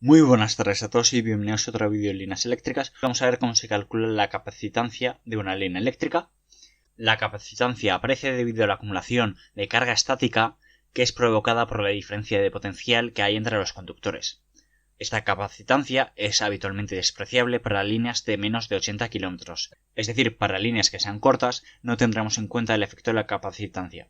Muy buenas tardes a todos y bienvenidos a otro vídeo de líneas eléctricas. Vamos a ver cómo se calcula la capacitancia de una línea eléctrica. La capacitancia aparece debido a la acumulación de carga estática que es provocada por la diferencia de potencial que hay entre los conductores. Esta capacitancia es habitualmente despreciable para líneas de menos de 80 km, es decir, para líneas que sean cortas no tendremos en cuenta el efecto de la capacitancia.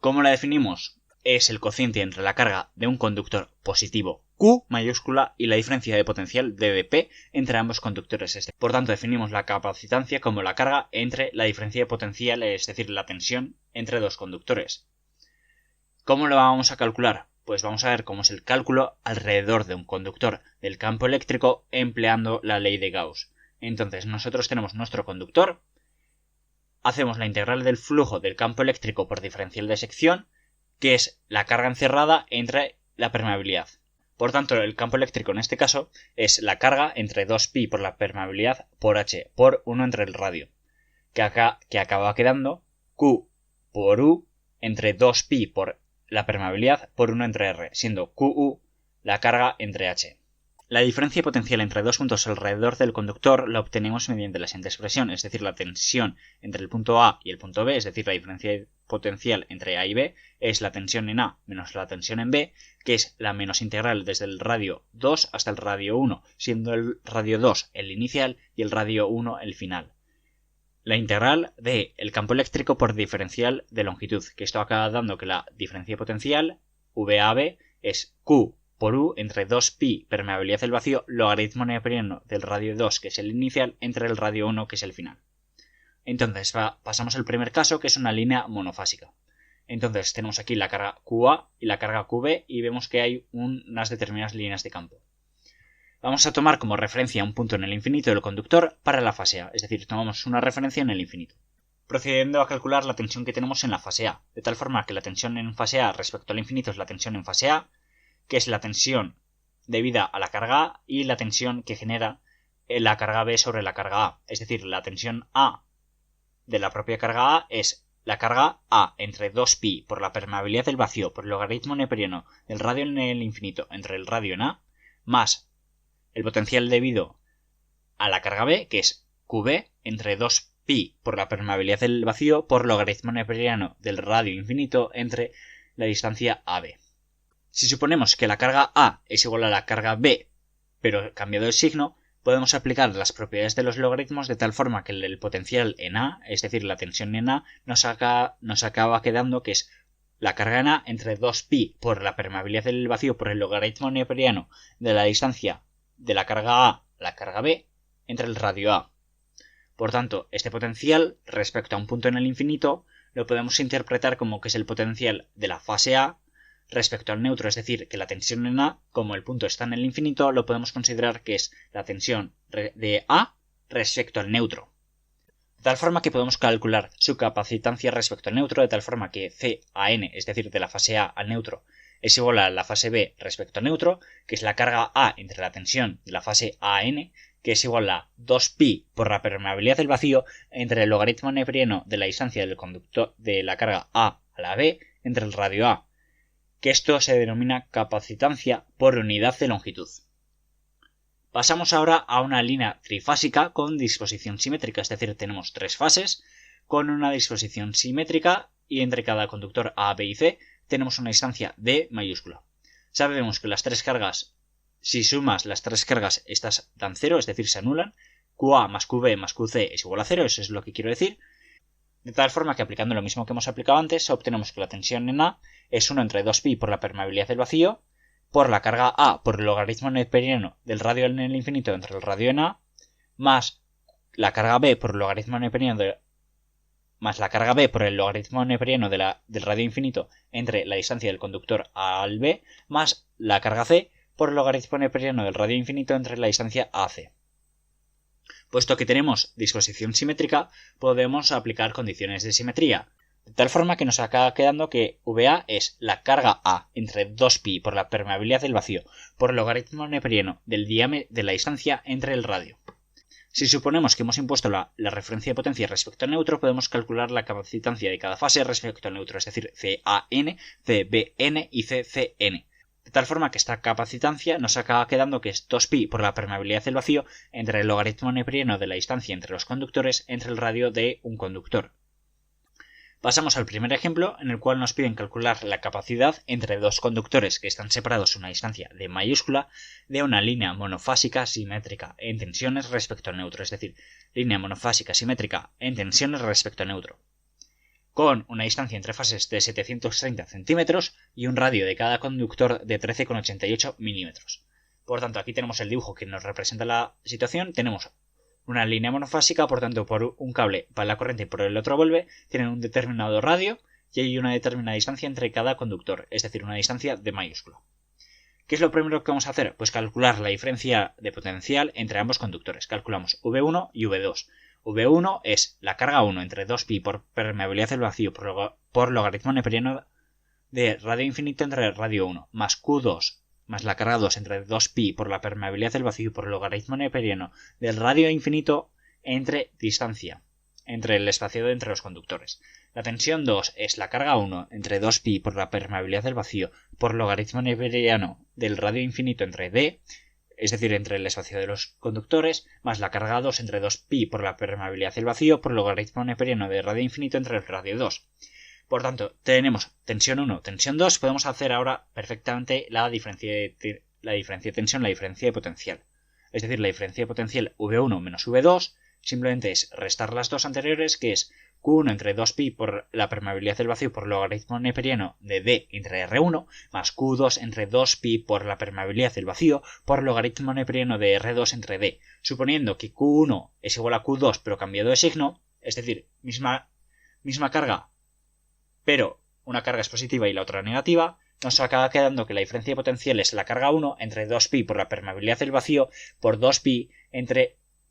¿Cómo la definimos? Es el cociente entre la carga de un conductor positivo Q mayúscula y la diferencia de potencial dp entre ambos conductores. Por tanto, definimos la capacitancia como la carga entre la diferencia de potencial, es decir, la tensión entre dos conductores. ¿Cómo lo vamos a calcular? Pues vamos a ver cómo es el cálculo alrededor de un conductor del campo eléctrico empleando la ley de Gauss. Entonces, nosotros tenemos nuestro conductor, hacemos la integral del flujo del campo eléctrico por diferencial de sección, que es la carga encerrada entre la permeabilidad. Por tanto, el campo eléctrico en este caso es la carga entre 2pi por la permeabilidad por h por 1 entre el radio, que acaba quedando Q por U entre 2pi por la permeabilidad por 1 entre R, siendo QU la carga entre h. La diferencia potencial entre dos puntos alrededor del conductor la obtenemos mediante la siguiente expresión, es decir, la tensión entre el punto A y el punto B, es decir, la diferencia potencial entre A y B, es la tensión en A menos la tensión en B, que es la menos integral desde el radio 2 hasta el radio 1, siendo el radio 2 el inicial y el radio 1 el final. La integral de el campo eléctrico por diferencial de longitud, que esto acaba dando que la diferencia potencial VAB es Q por U entre 2pi permeabilidad del vacío logaritmo neperiano del radio 2, que es el inicial, entre el radio 1, que es el final. Entonces pasamos al primer caso, que es una línea monofásica. Entonces tenemos aquí la carga QA y la carga QB y vemos que hay unas determinadas líneas de campo. Vamos a tomar como referencia un punto en el infinito del conductor para la fase A, es decir, tomamos una referencia en el infinito. Procediendo a calcular la tensión que tenemos en la fase A, de tal forma que la tensión en fase A respecto al infinito es la tensión en fase A, que es la tensión debida a la carga A y la tensión que genera la carga B sobre la carga A. Es decir, la tensión A de la propia carga A es la carga A entre 2pi por la permeabilidad del vacío por el logaritmo neperiano del radio en el infinito entre el radio en A, más el potencial debido a la carga B, que es QB entre 2pi por la permeabilidad del vacío por logaritmo neperiano del radio infinito entre la distancia AB. Si suponemos que la carga A es igual a la carga B, pero cambiado el signo, podemos aplicar las propiedades de los logaritmos de tal forma que el potencial en A, es decir, la tensión en A, nos acaba quedando que es la carga en A entre 2pi por la permeabilidad del vacío por el logaritmo neperiano de la distancia de la carga A a la carga B entre el radio A. Por tanto, este potencial respecto a un punto en el infinito lo podemos interpretar como que es el potencial de la fase A respecto al neutro, es decir, que la tensión en A, como el punto está en el infinito, lo podemos considerar que es la tensión de A respecto al neutro. De tal forma que podemos calcular su capacitancia respecto al neutro, de tal forma que CAN, es decir, de la fase A al neutro, es igual a la fase B respecto al neutro, que es la carga A entre la tensión de la fase AN, que es igual a 2pi por la permeabilidad del vacío entre el logaritmo neperiano de la distancia del conductor de la carga A a la B entre el radio A, que esto se denomina capacitancia por unidad de longitud. Pasamos ahora a una línea trifásica con disposición simétrica, es decir, tenemos tres fases con una disposición simétrica y entre cada conductor A, B y C tenemos una distancia D mayúscula. Sabemos que las tres cargas, si sumas las tres cargas, estas dan 0, es decir, se anulan. QA más QB más QC es igual a 0, eso es lo que quiero decir. De tal forma que aplicando lo mismo que hemos aplicado antes, obtenemos que la tensión en A es 1 entre 2pi por la permeabilidad del vacío, por la carga A por el logaritmo neperiano del radio en el infinito entre el radio en A, más la carga B por el logaritmo neperiano del radio infinito entre la distancia del conductor A al B, más la carga C por el logaritmo neperiano del radio infinito entre la distancia AC. Puesto que tenemos disposición simétrica, podemos aplicar condiciones de simetría, de tal forma que nos acaba quedando que VA es la carga A entre 2pi por la permeabilidad del vacío por el logaritmo neperiano del diámetro de la distancia entre el radio. Si suponemos que hemos impuesto la referencia de potencia respecto al neutro, podemos calcular la capacitancia de cada fase respecto al neutro, es decir, CAN, CBN y CCN. De tal forma que esta capacitancia nos acaba quedando que es 2pi por la permeabilidad del vacío entre el logaritmo neperiano de la distancia entre los conductores entre el radio de un conductor. Pasamos al primer ejemplo, en el cual nos piden calcular la capacidad entre dos conductores que están separados a una distancia d mayúscula de una línea monofásica simétrica en tensiones respecto al neutro, es decir, línea monofásica simétrica en tensiones respecto al neutro, con una distancia entre fases de 730 centímetros y un radio de cada conductor de 13,88 milímetros. Por tanto, aquí tenemos el dibujo que nos representa la situación. Tenemos una línea monofásica, por tanto, por un cable va la corriente y por el otro vuelve, tienen un determinado radio y hay una determinada distancia entre cada conductor, es decir, una distancia d mayúscula. ¿Qué es lo primero que vamos a hacer? Pues calcular la diferencia de potencial entre ambos conductores. Calculamos V1 y V2. V1 es la carga 1 entre 2pi por permeabilidad del vacío por logaritmo neperiano de radio infinito entre radio 1 más Q2 más la carga 2 entre 2pi por la permeabilidad del vacío por logaritmo neperiano del radio infinito entre distancia entre el espacio entre los conductores. La tensión 2 es la carga 1 entre 2pi por la permeabilidad del vacío por logaritmo neperiano del radio infinito entre d, es decir, entre el espacio de los conductores, más la carga 2 entre 2pi por la permeabilidad del vacío por logaritmo neperiano de radio infinito entre el radio 2. Por tanto, tenemos tensión 1, tensión 2, podemos hacer ahora perfectamente la diferencia de tensión, la diferencia de potencial. Es decir, la diferencia de potencial V1 menos V2 simplemente es restar las dos anteriores, que es Q1 entre 2pi por la permeabilidad del vacío por logaritmo neperiano de D entre R1 más Q2 entre 2pi por la permeabilidad del vacío por logaritmo neperiano de R2 entre D, suponiendo que Q1 es igual a Q2 pero cambiado de signo, es decir, misma carga pero una carga es positiva y la otra negativa, nos acaba quedando que la diferencia de potencial es la carga 1 entre 2pi por la permeabilidad del vacío por 2pi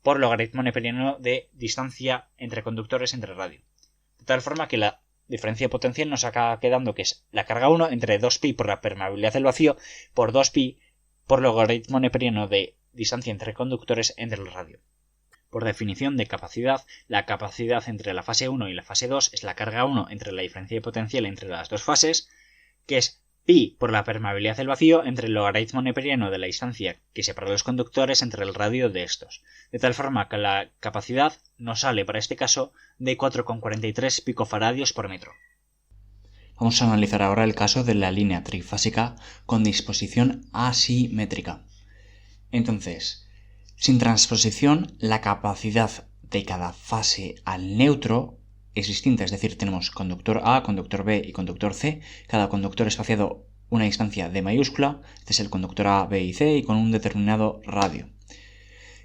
por logaritmo neperiano de distancia entre conductores entre radio. De tal forma que la diferencia de potencial nos acaba quedando que es la carga 1 entre 2pi por la permeabilidad del vacío por 2pi por logaritmo neperiano de distancia entre conductores entre el radio. Por definición de capacidad, la capacidad entre la fase 1 y la fase 2 es la carga 1 entre la diferencia de potencial entre las dos fases, que es pi por la permeabilidad del vacío entre el logaritmo neperiano de la distancia que separa los conductores entre el radio de estos, de tal forma que la capacidad nos sale para este caso de 4,43 picofaradios por metro. Vamos a analizar ahora el caso de la línea trifásica con disposición asimétrica. Entonces, sin transposición, la capacidad de cada fase al neutro es distinta, es decir, tenemos conductor A, conductor B y conductor C, cada conductor espaciado una distancia d mayúscula, este es el conductor A, B y C y con un determinado radio.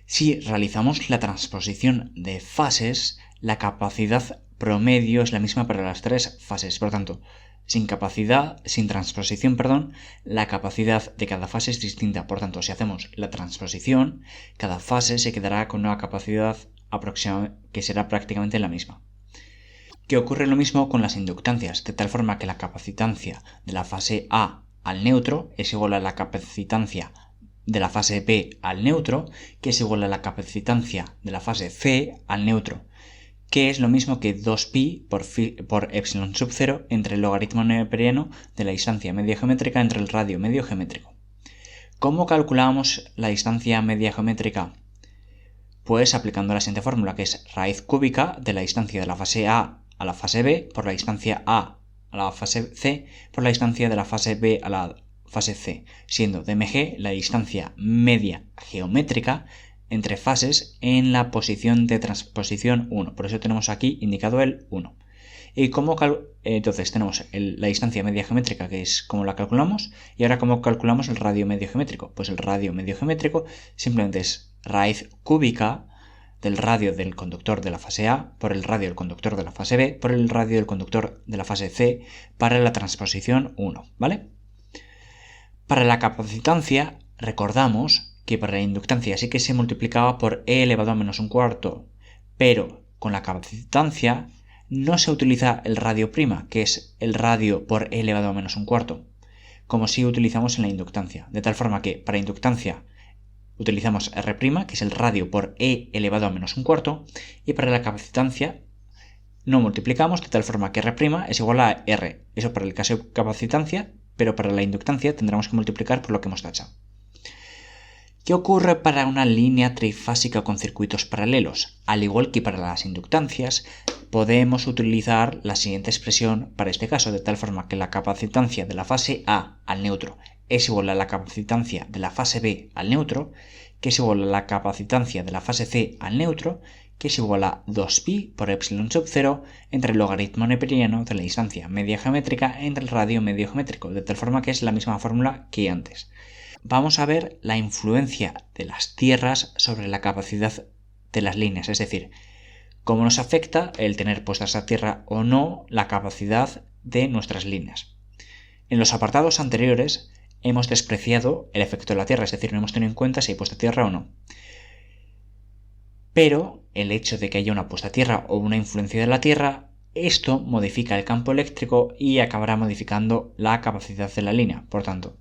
Si realizamos la transposición de fases, la capacidad promedio es la misma para las tres fases, por lo tanto, sin transposición, la capacidad de cada fase es distinta. Por tanto, si hacemos la transposición, cada fase se quedará con una capacidad aproximada que será prácticamente la misma. Que ocurre lo mismo con las inductancias, de tal forma que la capacitancia de la fase A al neutro es igual a la capacitancia de la fase B al neutro, que es igual a la capacitancia de la fase C al neutro, que es lo mismo que 2pi por epsilon sub 0 entre el logaritmo neperiano de la distancia media geométrica entre el radio medio geométrico. ¿Cómo calculamos la distancia media geométrica? Pues aplicando la siguiente fórmula, que es raíz cúbica de la distancia de la fase A a la fase B por la distancia A a la fase C por la distancia de la fase B a la fase C, siendo dmg la distancia media geométrica entre fases en la posición de transposición 1. Por eso tenemos aquí indicado el 1. ¿Y entonces tenemos la distancia media geométrica, que es como la calculamos, y ahora cómo calculamos el radio medio geométrico. Pues el radio medio geométrico simplemente es raíz cúbica del radio del conductor de la fase A por el radio del conductor de la fase B por el radio del conductor de la fase C para la transposición 1, ¿vale? Para la capacitancia, recordamos que para la inductancia sí que se multiplicaba por e elevado a menos un cuarto, pero con la capacitancia no se utiliza el radio prima, que es el radio por e elevado a menos un cuarto, como si utilizamos en la inductancia, de tal forma que para inductancia utilizamos R', que es el radio por e elevado a menos un cuarto, y para la capacitancia no multiplicamos, de tal forma que R' es igual a R, eso para el caso de capacitancia, pero para la inductancia tendremos que multiplicar por lo que hemos tachado. ¿Qué ocurre para una línea trifásica con circuitos paralelos? Al igual que para las inductancias, podemos utilizar la siguiente expresión para este caso, de tal forma que la capacitancia de la fase A al neutro es igual a la capacitancia de la fase B al neutro, que es igual a la capacitancia de la fase C al neutro, que es igual a 2pi por epsilon sub 0 entre el logaritmo neperiano de la distancia media geométrica entre el radio medio geométrico, de tal forma que es la misma fórmula que antes. Vamos a ver la influencia de las tierras sobre la capacidad de las líneas, es decir, cómo nos afecta el tener puestas a tierra o no la capacidad de nuestras líneas. En los apartados anteriores hemos despreciado el efecto de la tierra, es decir, no hemos tenido en cuenta si hay puesta a tierra o no. Pero el hecho de que haya una puesta a tierra o una influencia de la tierra, esto modifica el campo eléctrico y acabará modificando la capacidad de la línea. Por tanto,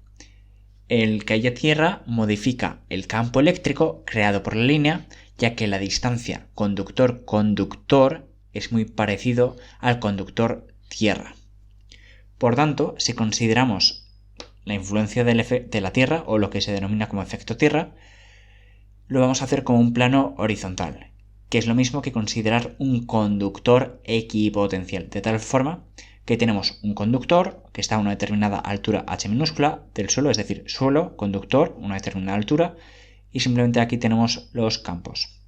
el que haya tierra modifica el campo eléctrico creado por la línea, ya que la distancia conductor-conductor es muy parecido al conductor-tierra. Por tanto, si consideramos la influencia de la tierra, o lo que se denomina como efecto tierra, lo vamos a hacer como un plano horizontal, que es lo mismo que considerar un conductor equipotencial, de tal forma que tenemos un conductor que está a una determinada altura h minúscula del suelo, es decir, suelo, conductor, una determinada altura, y simplemente aquí tenemos los campos.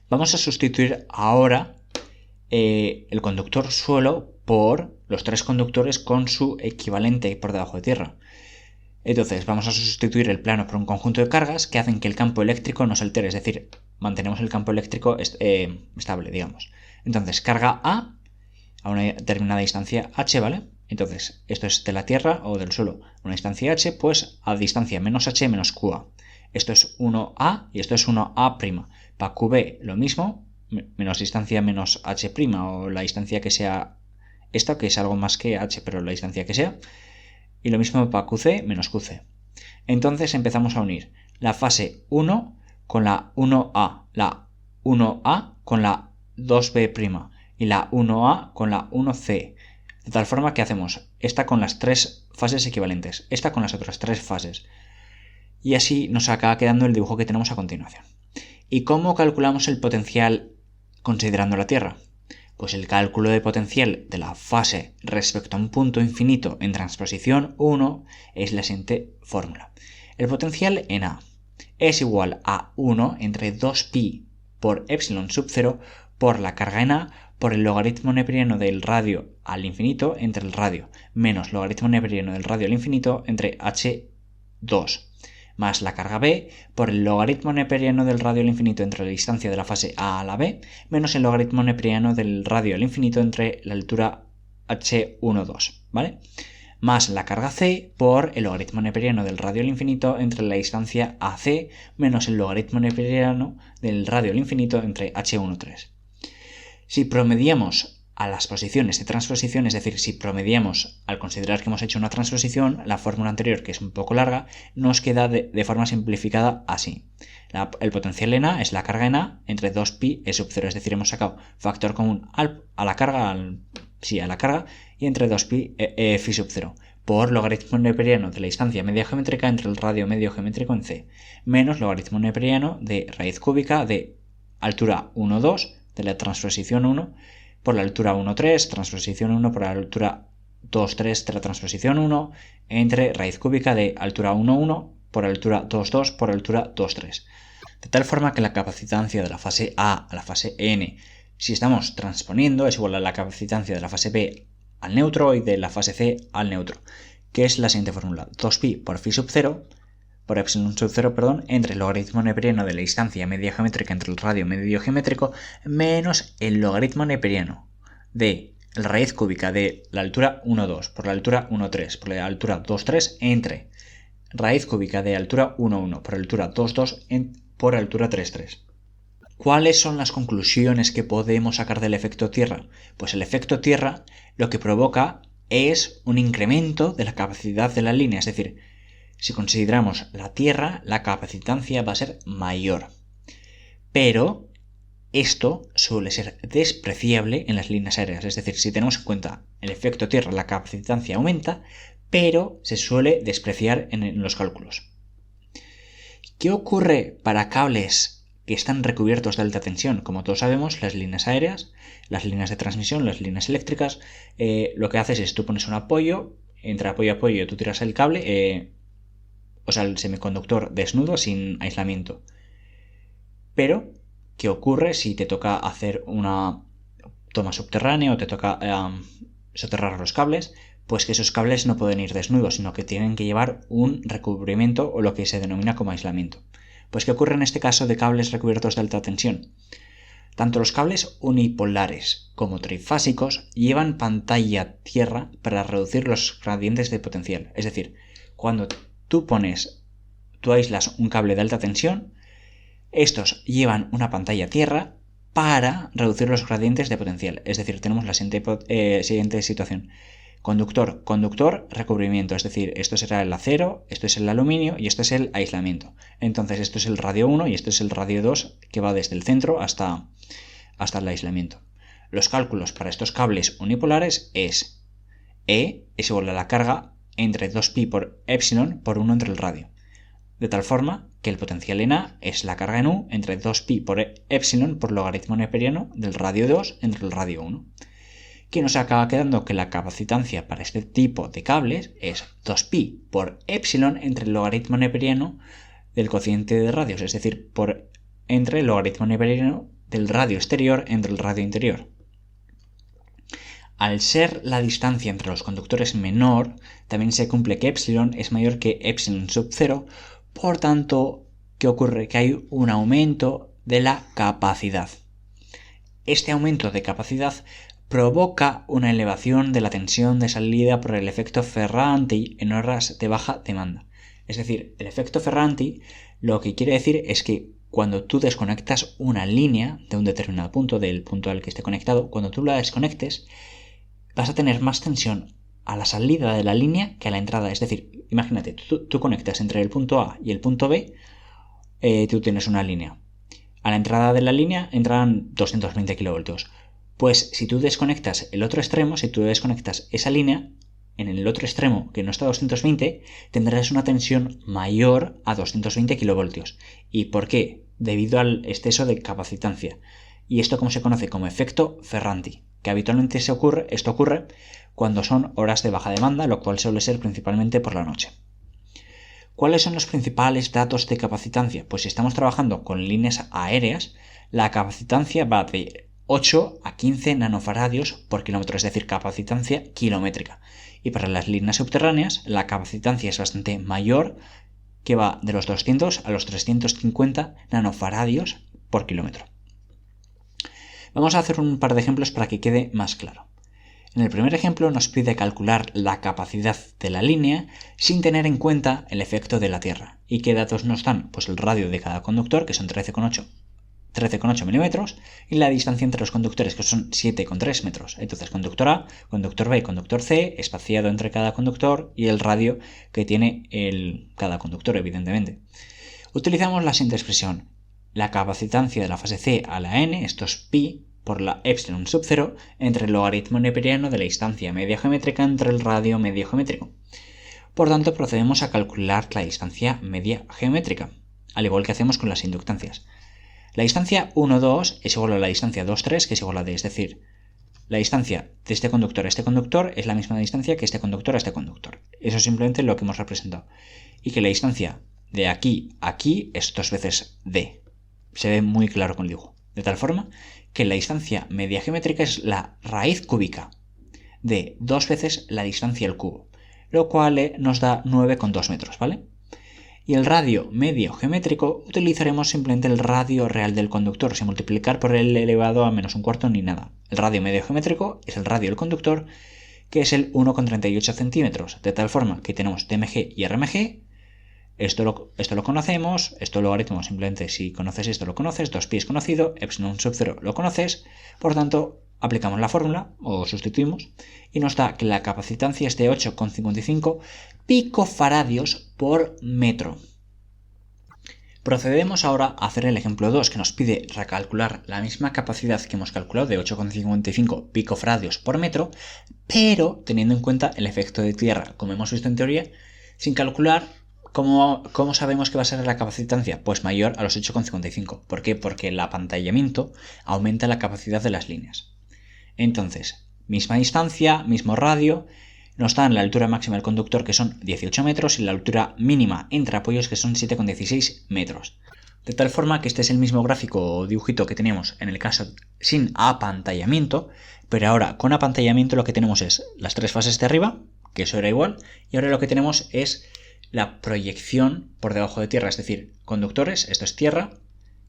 Vamos a sustituir ahora el conductor suelo por los tres conductores con su equivalente por debajo de tierra. Entonces vamos a sustituir el plano por un conjunto de cargas que hacen que el campo eléctrico no se altere, es decir, mantenemos el campo eléctrico estable, digamos. Entonces, carga A a una determinada distancia h, ¿vale? Entonces, esto es de la Tierra o del suelo, una distancia h, pues a distancia menos h menos qa. Esto es 1a y esto es 1a'. Para qb lo mismo, menos distancia menos h' o la distancia que sea esta, que es algo más que h, pero la distancia que sea. Y lo mismo para qc menos qc. Entonces empezamos a unir la fase 1 con la 1a, la 1a con la 2b' y la 1a con la 1c. De tal forma que hacemos esta con las tres fases equivalentes, esta con las otras tres fases. Y así nos acaba quedando el dibujo que tenemos a continuación. ¿Y cómo calculamos el potencial considerando la Tierra? Pues el cálculo de potencial de la fase respecto a un punto infinito en transposición 1 es la siguiente fórmula. El potencial en A es igual a 1 entre 2pi por epsilon sub 0 por la carga en A por el logaritmo neperiano del radio al infinito entre el radio menos logaritmo neperiano del radio al infinito entre h2 más la carga B por el logaritmo neperiano del radio al infinito entre la distancia de la fase A a la B, menos el logaritmo neperiano del radio al infinito entre la altura h1,2, ¿vale? Más la carga C por el logaritmo neperiano del radio al infinito entre la distancia AC, menos el logaritmo neperiano del radio al infinito entre h1,3. Si promediamos a las posiciones de transposición, es decir, si promediamos al considerar que hemos hecho una transposición, la fórmula anterior, que es un poco larga, nos queda de forma simplificada así. El potencial en A es la carga en A entre 2pi e sub 0, es decir, hemos sacado factor común a la carga y entre 2pi phi sub 0 por logaritmo neperiano de la distancia media geométrica entre el radio medio geométrico en C, menos logaritmo neperiano de raíz cúbica de altura 1,2 de la transposición 1 por la altura 1,3, transposición 1 por la altura 2,3 de la transposición 1, entre raíz cúbica de altura 1,1 por la altura 2,2 por la altura 2,3. De tal forma que la capacitancia de la fase A a la fase N, si estamos transponiendo, es igual a la capacitancia de la fase B al neutro y de la fase C al neutro, que es la siguiente fórmula: 2pi por phi sub 0, por epsilon sub 0, entre el logaritmo neperiano de la distancia media geométrica entre el radio medio geométrico menos el logaritmo neperiano de la raíz cúbica de la altura 1,2 por la altura 1,3 por la altura 2,3 entre raíz cúbica de altura 1,1 por la altura 2,2 por la altura 3,3. ¿Cuáles son las conclusiones que podemos sacar del efecto tierra? Pues el efecto tierra lo que provoca es un incremento de la capacidad de la línea, es decir, si consideramos la Tierra, la capacitancia va a ser mayor. Pero esto suele ser despreciable en las líneas aéreas, es decir, si tenemos en cuenta el efecto tierra, la capacitancia aumenta, pero se suele despreciar en los cálculos. ¿Qué ocurre para cables que están recubiertos de alta tensión? Como todos sabemos, las líneas aéreas, las líneas de transmisión, las líneas eléctricas, lo que haces es tú pones un apoyo, entre apoyo y apoyo tú tiras el cable, o sea, el semiconductor desnudo sin aislamiento. Pero, ¿qué ocurre si te toca hacer una toma subterránea o te toca soterrar los cables? Pues que esos cables no pueden ir desnudos, sino que tienen que llevar un recubrimiento o lo que se denomina como aislamiento. Pues ¿qué ocurre en este caso de cables recubiertos de alta tensión? Tanto los cables unipolares como trifásicos llevan pantalla tierra para reducir los gradientes de potencial. Es decir, cuando tú aíslas un cable de alta tensión, estos llevan una pantalla tierra para reducir los gradientes de potencial. Es decir, tenemos la siguiente situación. Conductor, conductor, recubrimiento, es decir, esto será el acero, esto es el aluminio y esto es el aislamiento. Entonces esto es el radio 1 y esto es el radio 2 que va desde el centro hasta el aislamiento. Los cálculos para estos cables unipolares es E es igual a la carga entre 2pi por epsilon por 1 entre el radio. De tal forma que el potencial en A es la carga en U entre 2pi por epsilon por logaritmo neperiano del radio 2 entre el radio 1. Que nos acaba quedando que la capacitancia para este tipo de cables es 2pi por epsilon entre el logaritmo neperiano del cociente de radios, es decir, entre el logaritmo neperiano del radio exterior entre el radio interior. Al ser la distancia entre los conductores menor, también se cumple que epsilon es mayor que epsilon sub 0, por tanto, ¿qué ocurre? Que hay un aumento de la capacidad. Este aumento de capacidad provoca una elevación de la tensión de salida por el efecto Ferranti en horas de baja demanda. Es decir, el efecto Ferranti lo que quiere decir es que cuando tú desconectas una línea de un determinado punto, del punto al que esté conectado, cuando tú la desconectes, vas a tener más tensión a la salida de la línea que a la entrada. Es decir, imagínate, tú conectas entre el punto A y el punto B, tú tienes una línea. A la entrada de la línea entran 220 kilovoltios. Pues si tú desconectas el otro extremo, si tú desconectas esa línea, en el otro extremo que no está a 220, tendrás una tensión mayor a 220 kilovoltios. ¿Y por qué? Debido al exceso de capacitancia. Y esto como se conoce como efecto Ferranti, que habitualmente esto ocurre cuando son horas de baja demanda, lo cual suele ser principalmente por la noche. ¿Cuáles son los principales datos de capacitancia? Pues si estamos trabajando con líneas aéreas, la capacitancia va de 8 a 15 nanofaradios por kilómetro, es decir, capacitancia kilométrica. Y para las líneas subterráneas, la capacitancia es bastante mayor, que va de los 200 a los 350 nanofaradios por kilómetro. Vamos a hacer un par de ejemplos para que quede más claro. En el primer ejemplo nos pide calcular la capacidad de la línea sin tener en cuenta el efecto de la Tierra. ¿Y qué datos nos dan? Pues el radio de cada conductor, que son 13,8 milímetros, y la distancia entre los conductores, que son 7,3 metros. Entonces, conductor A, conductor B y conductor C, espaciado entre cada conductor, y el radio que tiene cada conductor, evidentemente. Utilizamos la siguiente expresión. La capacitancia de la fase C a la n, esto es pi, por la epsilon sub 0, entre el logaritmo neperiano de la distancia media geométrica entre el radio medio geométrico. Por tanto, procedemos a calcular la distancia media geométrica, al igual que hacemos con las inductancias. La distancia 1, 2 es igual a la distancia 2, 3, que es igual a d, es decir, la distancia de este conductor a este conductor es la misma distancia que este conductor a este conductor. Eso es simplemente lo que hemos representado. Y que la distancia de aquí a aquí es 2 veces d. Se ve muy claro con el dibujo. De tal forma que la distancia media geométrica es la raíz cúbica de 2 veces la distancia al cubo, lo cual nos da 9,2 metros, ¿vale? Y el radio medio geométrico utilizaremos simplemente el radio real del conductor, sin multiplicar por el elevado a menos un cuarto ni nada. El radio medio geométrico es el radio del conductor, que es el 1,38 centímetros, de tal forma que tenemos DMG y RMG. Esto lo conocemos, esto lo logaritmo simplemente si conoces esto lo conoces, 2pi es conocido, epsilon sub 0 lo conoces, por tanto aplicamos la fórmula o sustituimos y nos da que la capacitancia es de 8,55 picofaradios por metro. Procedemos ahora a hacer el ejemplo 2, que nos pide recalcular la misma capacidad que hemos calculado de 8,55 picofarads por metro, pero teniendo en cuenta el efecto de tierra, como hemos visto en teoría, sin calcular. ¿Cómo sabemos que va a ser la capacitancia? Pues mayor a los 8,55. ¿Por qué? Porque el apantallamiento aumenta la capacidad de las líneas. Entonces, misma distancia, mismo radio, nos dan la altura máxima del conductor, que son 18 metros, y la altura mínima entre apoyos, que son 7,16 metros. De tal forma que este es el mismo gráfico o dibujito que teníamos en el caso sin apantallamiento, pero ahora con apantallamiento lo que tenemos es las tres fases de arriba, que eso era igual, y ahora lo que tenemos es la proyección por debajo de tierra, es decir, conductores, esto es tierra,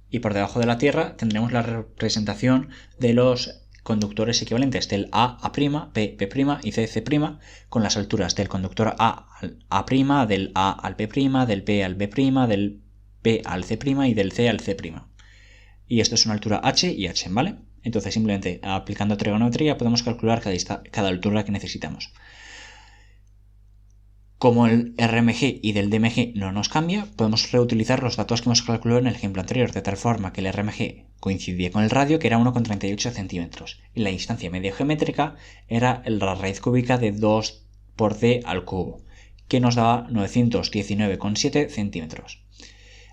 y por debajo de la tierra tendremos la representación de los conductores equivalentes del A a', B, B' y C, C', con las alturas del conductor A al A', del A al B', del B al B', del B al C' y del C al C'. Y esto es una altura H y H, ¿vale? Entonces simplemente aplicando trigonometría podemos calcular cada altura que necesitamos. Como el RMG y del DMG no nos cambia, podemos reutilizar los datos que hemos calculado en el ejemplo anterior, de tal forma que el RMG coincidía con el radio, que era 1,38 centímetros, y la distancia media geométrica era la raíz cúbica de 2 por d al cubo, que nos daba 919,7 centímetros.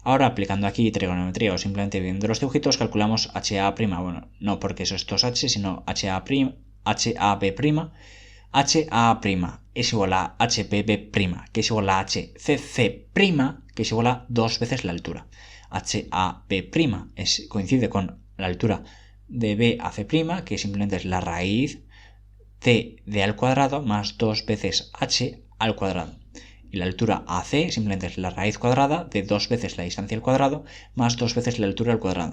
Ahora, aplicando aquí trigonometría o simplemente viendo los dibujitos, calculamos HA', bueno, no porque eso es 2H, sino HA'B', HA' es igual a HBB', que es igual a HCC', que es igual a 2 veces la altura. HAB' coincide con la altura de B a C', que simplemente es la raíz C de al cuadrado más 2 veces H al cuadrado. Y la altura AC simplemente es la raíz cuadrada de 2 veces la distancia al cuadrado más 2 veces la altura al cuadrado.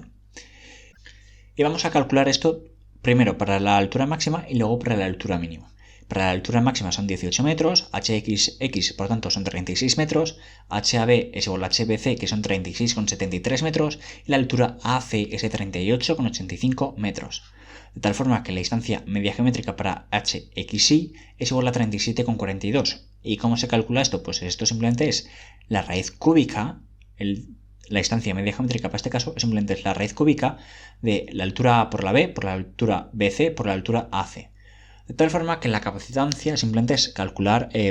Y vamos a calcular esto primero para la altura máxima y luego para la altura mínima. Para la altura máxima son 18 metros, HXX por tanto son 36 metros, HAB es igual a HBC, que son 36,73 metros, y la altura AC es de 38,85 metros. De tal forma que la distancia media geométrica para HXY es igual a 37,42. ¿Y cómo se calcula esto? Pues esto simplemente es la raíz cúbica, la distancia media geométrica para este caso simplemente es la raíz cúbica de la altura A por la B, por la altura BC, por la altura AC. De tal forma que la capacitancia simplemente es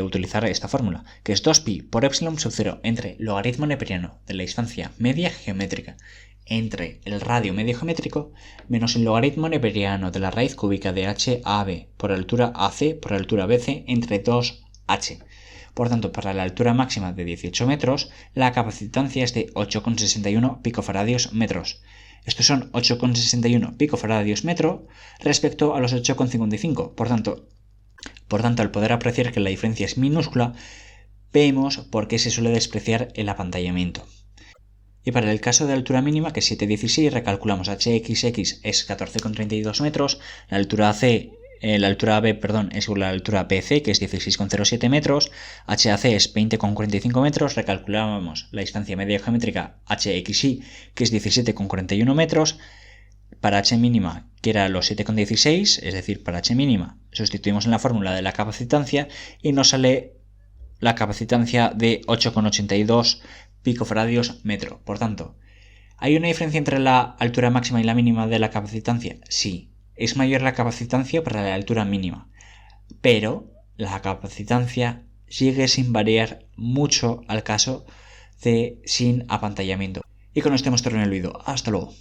utilizar esta fórmula, que es 2pi por epsilon sub 0 entre logaritmo neperiano de la distancia media geométrica entre el radio medio geométrico menos el logaritmo neperiano de la raíz cúbica de HAB por altura AC por altura BC entre 2H. Por tanto, para la altura máxima de 18 metros, la capacitancia es de 8,61 picofarads metros. Estos son 8,61 picofarads metro respecto a los 8,55. Por tanto, al poder apreciar que la diferencia es minúscula, vemos por qué se suele despreciar el apantallamiento. Y para el caso de altura mínima, que es 7,16, recalculamos HXX es 14,32 metros, la altura AB es igual a la altura BC, que es 16,07 metros, HAC es 20,45 metros, recalculamos la distancia media geométrica HXY, que es 17,41 metros, para H mínima, que era los 7,16, es decir, para H mínima sustituimos en la fórmula de la capacitancia y nos sale la capacitancia de 8,82 picofarads metro. Por tanto, ¿hay una diferencia entre la altura máxima y la mínima de la capacitancia? Sí. Es mayor la capacitancia para la altura mínima, pero la capacitancia sigue sin variar mucho al caso de sin apantallamiento. Y con esto hemos terminado el vídeo. Hasta luego.